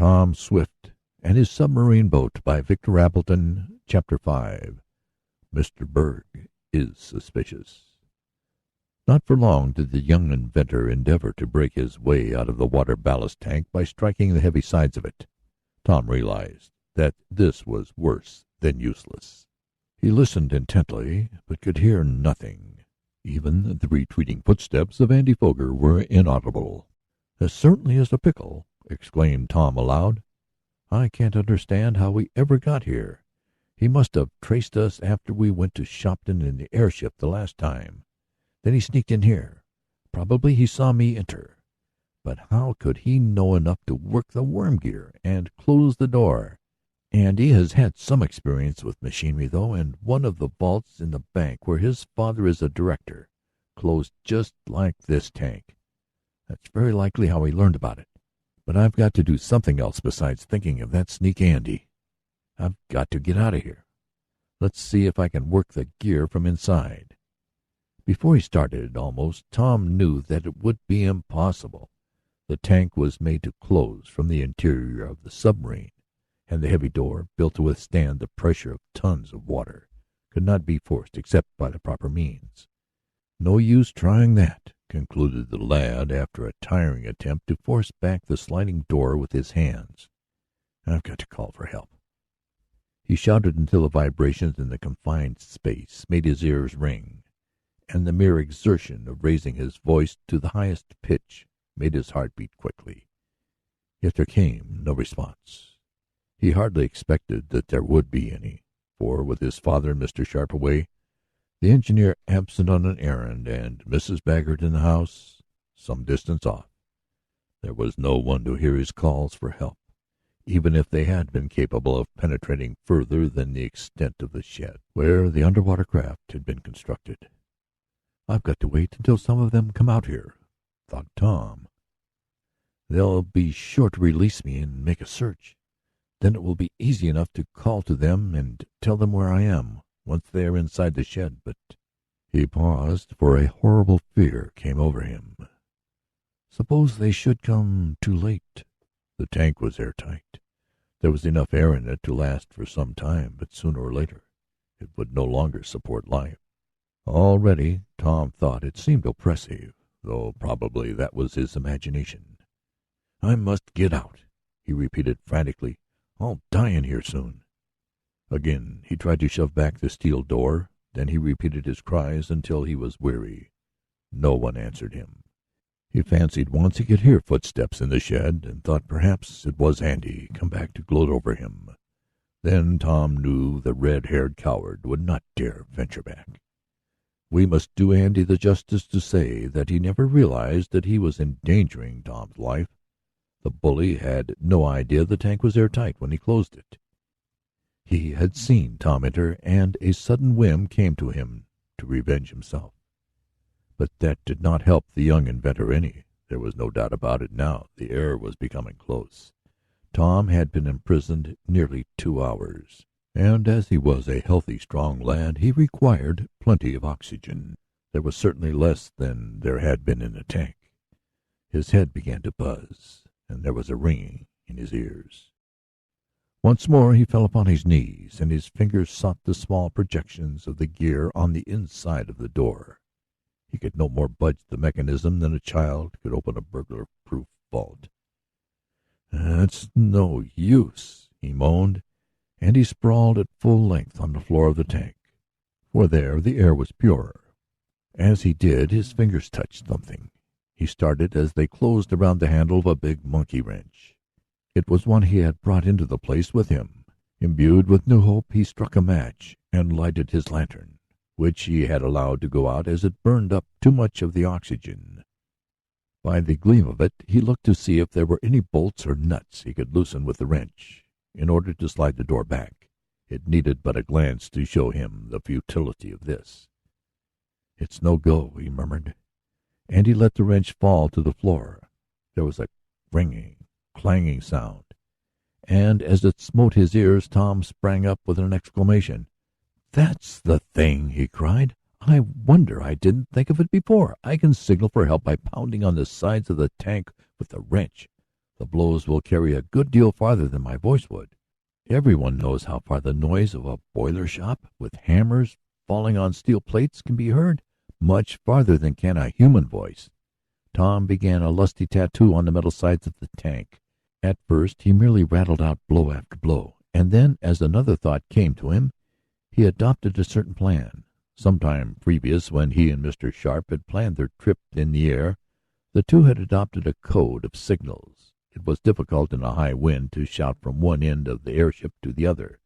Tom Swift and His Submarine Boat by Victor Appleton. Chapter 5. Mr. Berg is Suspicious. Not for long did the young inventor endeavor to break his way out of the water ballast tank by striking the heavy sides of it. Tom realized that this was worse than useless. He listened intently, but could hear nothing. Even the retreating footsteps of Andy Foger were inaudible. "This certainly is a pickle," exclaimed Tom aloud. "I can't understand how we ever got here. He must have traced us after we went to Shopton in the airship the last time. Then he sneaked in here. Probably he saw me enter. But how could he know enough to work the worm gear and close the door? Andy has had some experience with machinery, though, and one of the vaults in the bank where his father is a director closed just like this tank. That's very likely how he learned about it. But I've got to do something else besides thinking of that sneak Andy. I've got to get out of here. Let's see if I can work the gear from inside." Before he started, almost, Tom knew that it would be impossible. The tank was made to close from the interior of the submarine, and the heavy door, built to withstand the pressure of tons of water, could not be forced except by the proper means. "No use trying that," concluded the lad after a tiring attempt to force back the sliding door with his hands. "I've got to call for help." He shouted until the vibrations in the confined space made his ears ring, and the mere exertion of raising his voice to the highest pitch made his heart beat quickly. Yet there came no response. He hardly expected that there would be any, for with his father and Mr. Sharp away, the engineer absent on an errand, and Mrs. Baggert in the house some distance off, there was no one to hear his calls for help, even if they had been capable of penetrating further than the extent of the shed where the underwater craft had been constructed. "I've got to wait until some of them come out here," thought Tom. "They'll be sure to release me and make a search. Then it will be easy enough to call to them and tell them where I am once they are inside the shed." But he paused, for a horrible fear came over him. Suppose they should come too late? The tank was airtight. There was enough air in it to last for some time, but sooner or later it would no longer support life. Already, Tom thought, it seemed oppressive, though probably that was his imagination. "I must get out," he repeated frantically. "I'll die in here soon." Again he tried to shove back the steel door. Then he repeated his cries until he was weary. No one answered him. He fancied once he could hear footsteps in the shed, and thought perhaps it was Andy come back to gloat over him. Then Tom knew the red-haired coward would not dare venture back. We must do Andy the justice to say that he never realized that he was endangering Tom's life. The bully had no idea the tank was airtight when he closed it. He had seen Tom enter, and a sudden whim came to him to revenge himself. But that did not help the young inventor any. There was no doubt about it now. The air was becoming close. Tom had been imprisoned nearly 2 hours, and as he was a healthy, strong lad, he required plenty of oxygen. There was certainly less than there had been in the tank. His head began to buzz, and there was a ringing in his ears. Once more he fell upon his knees, and his fingers sought the small projections of the gear on the inside of the door. He could no more budge the mechanism than a child could open a burglar-proof vault. "It's no use," he moaned, and he sprawled at full length on the floor of the tank, for there the air was purer. As he did, his fingers touched something. He started as they closed around the handle of a big monkey wrench. It was one he had brought into the place with him. Imbued with new hope, he struck a match and lighted his lantern, which he had allowed to go out as it burned up too much of the oxygen. By the gleam of it, he looked to see if there were any bolts or nuts he could loosen with the wrench in order to slide the door back. It needed but a glance to show him the futility of this. "It's no go," he murmured, and he let the wrench fall to the floor. There was a ringing, clanging sound, and as it smote his ears, Tom sprang up with an exclamation. "That's the thing!" he cried. "I wonder I didn't think of it before. I can signal for help by pounding on the sides of the tank with the wrench. The blows will carry a good deal farther than my voice would. Everyone knows how far the noise of a boiler shop, with hammers falling on steel plates, can be heard, much farther than can a human voice." Tom began a lusty tattoo on the metal sides of the tank. At first he merely rattled out blow after blow, and then, as another thought came to him, he adopted a certain plan. Some time previous, when he and Mr. Sharp had planned their trip in the air, the two had adopted a code of signals. It was difficult in a high wind to shout from one end of the airship to the other.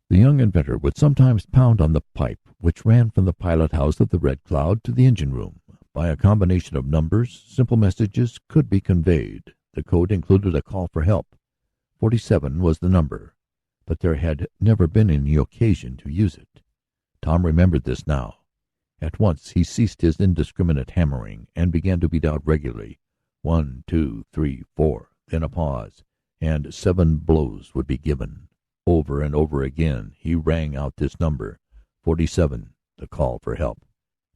The young inventor would sometimes pound on the pipe which ran from the pilot house of the Red Cloud to the engine room. By a combination of numbers, simple messages could be conveyed. The code included a call for help. 47 was the number, but there had never been any occasion to use it. Tom remembered this now. At once he ceased his indiscriminate hammering and began to beat out regularly. 1, 2, 3, 4, then a pause, and 7 blows would be given. Over and over again he rang out this number, 47, the call for help.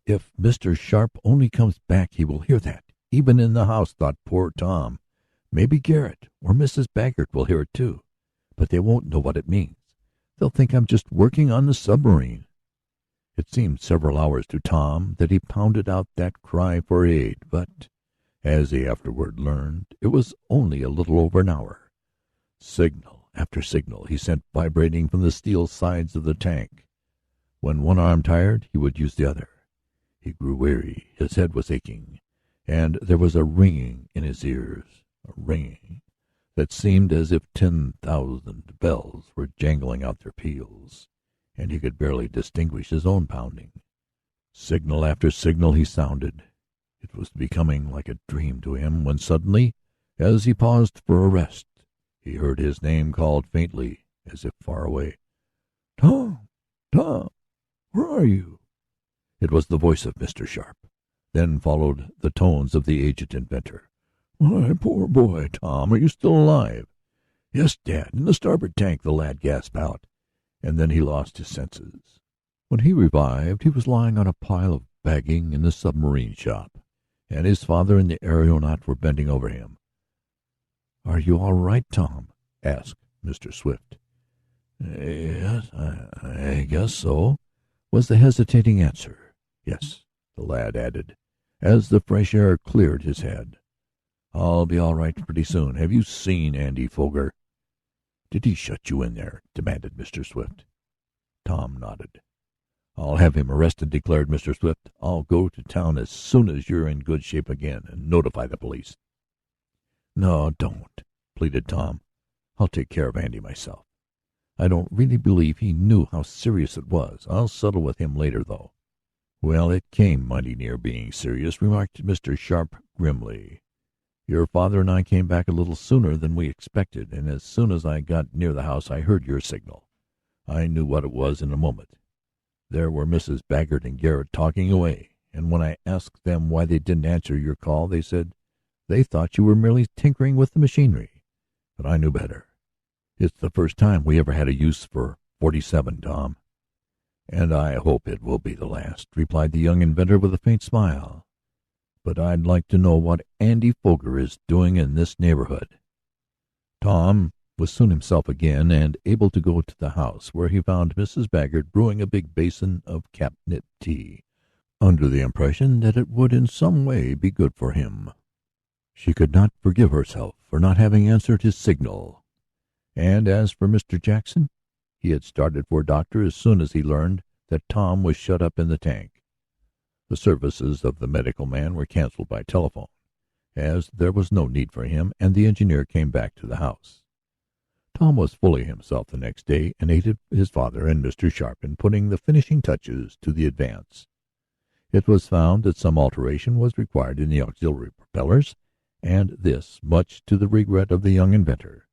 "If Mr. Sharp only comes back he will hear that, even in the house," thought poor Tom. "Maybe Garrett or Mrs. Baggert will hear it too, but they won't know what it means. They'll think I'm just working on the submarine." It seemed several hours to Tom that he pounded out that cry for aid, but, as he afterward learned, it was only a little over an hour. Signal after signal he sent vibrating from the steel sides of the tank. When one arm tired, he would use the other. He grew weary, his head was aching, and there was a ringing in his ears, a ringing that seemed as if 10,000 bells were jangling out their peals, and he could barely distinguish his own pounding. Signal after signal he sounded. It was becoming like a dream to him when suddenly, as he paused for a rest, he heard his name called faintly, as if far away. "Tom! Tom! Where are you?" It was the voice of Mr. Sharp. Then followed the tones of the aged inventor. "My poor boy, Tom, are you still alive?" "Yes, Dad, in the starboard tank," the lad gasped out, and then he lost his senses. When he revived, he was lying on a pile of bagging in the submarine shop, and his father and the aeronaut were bending over him. "Are you all right, Tom?" asked Mr. Swift. "Yes, I guess so," was the hesitating answer. "Yes," the lad added, as the fresh air cleared his head. "I'll be all right pretty soon. Have you seen Andy Foger?" "Did he shut you in there?" demanded Mr. Swift. Tom nodded. "I'll have him arrested," declared Mr. Swift. "I'll go to town as soon as you're in good shape again and notify the police." "No, don't," pleaded Tom. "I'll take care of Andy myself. I don't really believe he knew how serious it was. I'll settle with him later, though." "Well, it came mighty near being serious," remarked Mr. Sharp grimly. "Your father and I came back a little sooner than we expected, and as soon as I got near the house I heard your signal. I knew what it was in a moment. There were Mrs. Baggert and Garrett talking away, and when I asked them why they didn't answer your call, they said they thought you were merely tinkering with the machinery. But I knew better. It's the first time we ever had a use for 47, Tom." "And I hope it will be the last," replied the young inventor with a faint smile. "But I'd like to know what Andy Foger is doing in this neighborhood." Tom was soon himself again and able to go to the house, where he found Mrs. Baggert brewing a big basin of catnip tea, under the impression that it would in some way be good for him. She could not forgive herself for not having answered his signal. And as for Mr. Jackson, he had started for a doctor as soon as he learned that Tom was shut up in the tank. The services of the medical man were canceled by telephone, as there was no need for him, and the engineer came back to the house. Tom was fully himself the next day and aided his father and Mr. Sharp in putting the finishing touches to the Advance. It was found that some alteration was required in the auxiliary propellers, and this, much to the regret of the young inventor,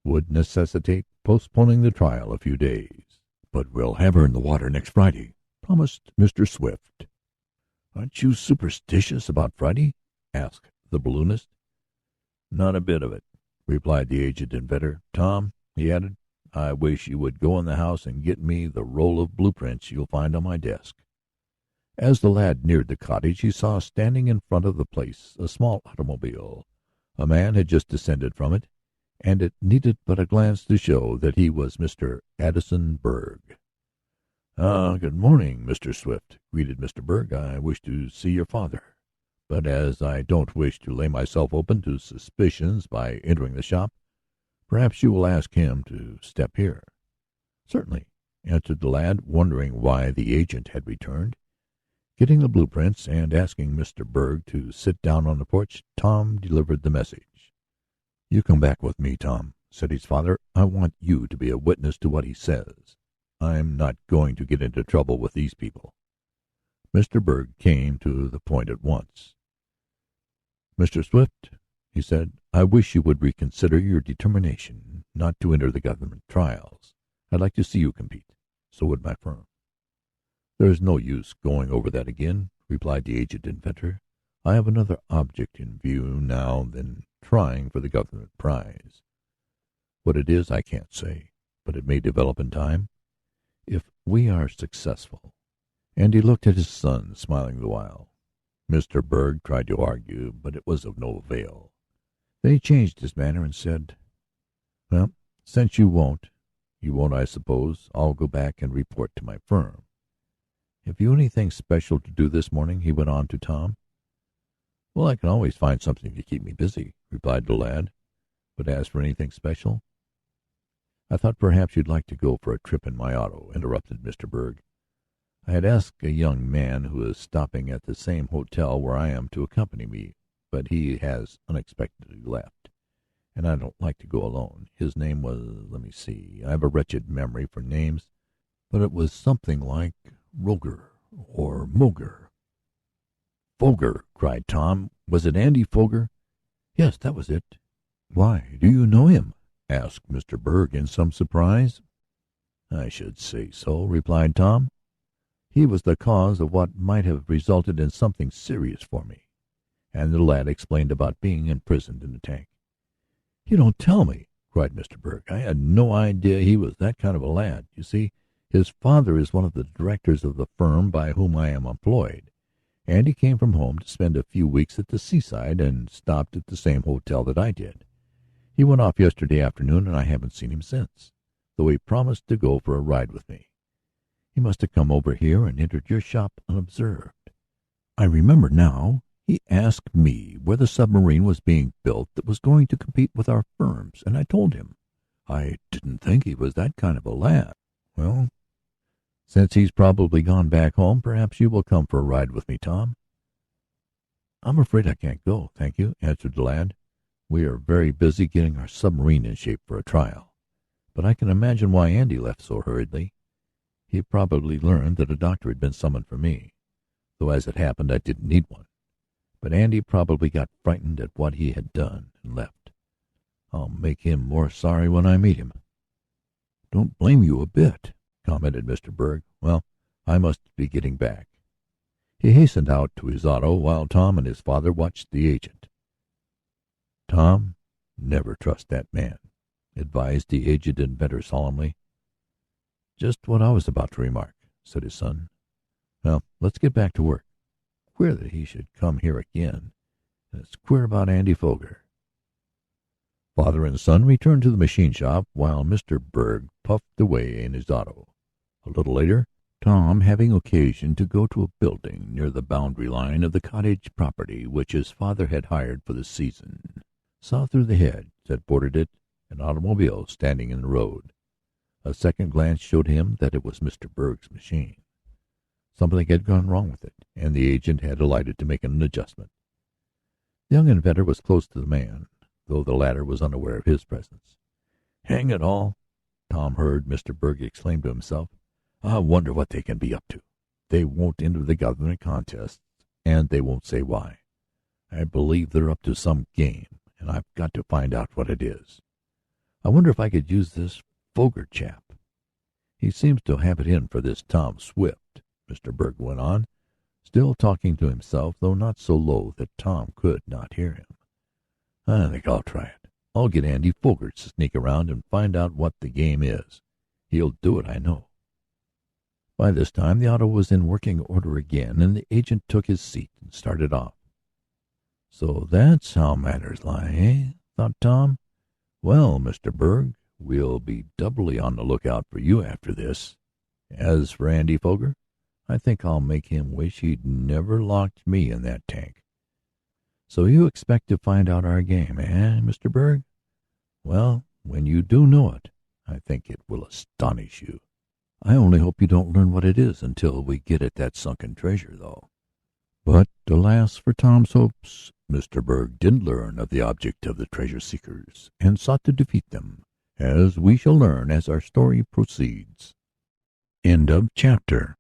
would necessitate postponing the trial a few days. "But we'll have her in the water next Friday," promised Mr. Swift. "Aren't you superstitious about Friday?" asked the balloonist. "Not a bit of it," replied the aged inventor. "Tom," he added, "I wish you would go in the house and get me the roll of blueprints you'll find on my desk." As the lad neared the cottage he saw standing in front of the place a small automobile, A man had just descended from it, and it needed but a glance to show that he was Mr. Addison Berg. "Good morning, Mr. Swift," greeted Mr. Berg. "I wish to see your father, but as I don't wish to lay myself open to suspicions by entering the shop, perhaps you will ask him to step here." "Certainly," answered the lad, wondering why the agent had returned. Getting the blueprints and asking Mr. Berg to sit down on the porch, Tom delivered the message. "You come back with me, Tom," said his father. "I want you to be a witness to what he says. I'm not going to get into trouble with these people." Mr. Berg came to the point at once. "Mr. Swift," he said, "I wish you would reconsider your determination not to enter the government trials. I'd like to see you compete. So would my firm." "There's no use going over that again," replied the aged inventor. "I have another object in view now than trying for the government prize. What it is I can't say, but it may develop in time. If we are successful—" And he looked at his son, smiling the while. Mr. Berg tried to argue, but it was of no avail. Then he changed his manner and said, "Well, since you won't, I suppose I'll go back and report to my firm. Have you anything special to do this morning?" he went on to Tom. "Well, I can always find something to keep me busy," replied the lad. "But as for anything special—" "I thought perhaps you'd like to go for a trip in my auto," interrupted Mr. Berg. "I had asked a young man who is stopping at the same hotel where I am to accompany me, but he has unexpectedly left, and I don't like to go alone. His name was—let me see, I have a wretched memory for names, but it was something like Roger or Moger." "Foger!" cried Tom. "Was it Andy Foger?" "Yes, that was it." "Why, do you know him?" asked Mr. Berg in some surprise. "I should say so," replied Tom. "He was the cause of what might have resulted in something serious for me." And the lad explained about being imprisoned in the tank. "You don't tell me!" cried Mr. Berg. "I had no idea he was that kind of a lad. You see, his father is one of the directors of the firm by whom I am employed, and he came from home to spend a few weeks at the seaside and stopped at the same hotel that I did. He went off yesterday afternoon and I haven't seen him since, though he promised to go for a ride with me. He must have come over here and entered your shop unobserved. I remember now. He asked me where the submarine was being built that was going to compete with our firms, and I told him. I didn't think he was that kind of a lad. Well, since he's probably gone back home, perhaps you will come for a ride with me, Tom." "I'm afraid I can't go, thank you," answered the lad. "We are very busy getting our submarine in shape for a trial. But I can imagine why Andy left so hurriedly. He probably learned that a doctor had been summoned for me, though as it happened I didn't need one. But Andy probably got frightened at what he had done and left. I'll make him more sorry when I meet him." "Don't blame you a bit," commented Mr. Berg. "Well, I must be getting back." He hastened out to his auto while Tom and his father watched the agent. "Tom, never trust that man," advised the aged inventor solemnly. "Just what I was about to remark," said his son. "Well, let's get back to work. Queer that he should come here again, and it's queer about Andy Foger." Father and son returned to the machine shop while Mr. Berg puffed away in his auto. A little later, Tom, having occasion to go to a building near the boundary line of the cottage property which his father had hired for the season, saw through the hedge that bordered it an automobile standing in the road. A second glance showed him that it was Mr. Berg's machine. Something had gone wrong with it, and the agent had alighted to make an adjustment. The young inventor was close to the man, though the latter was unaware of his presence. "Hang it all," Tom heard Mr. Berg exclaim to himself. "I wonder what they can be up to. They won't enter the government contests, and they won't say why. I believe they're up to some game, and I've got to find out what it is. I wonder if I could use this Foger chap. He seems to have it in for this Tom Swift," Mr. Berg went on, still talking to himself, though not so low that Tom could not hear him. "I think I'll try it. I'll get Andy Foger to sneak around and find out what the game is. He'll do it, I know." By this time the auto was in working order again, and the agent took his seat and started off. So that's how matters lie, eh? thought Tom. Well, Mr. Berg, we'll be doubly on the lookout for you after this. As for Andy Foger, I think I'll make him wish he'd never locked me in that tank. So you expect to find out our game, eh, Mr. Berg? Well, when you do know it, I think it will astonish you. I only hope you don't learn what it is until we get at that sunken treasure, though. But, alas for Tom's hopes, Mr. Berg did learn of the object of the treasure-seekers and sought to defeat them, as we shall learn as our story proceeds. End of chapter.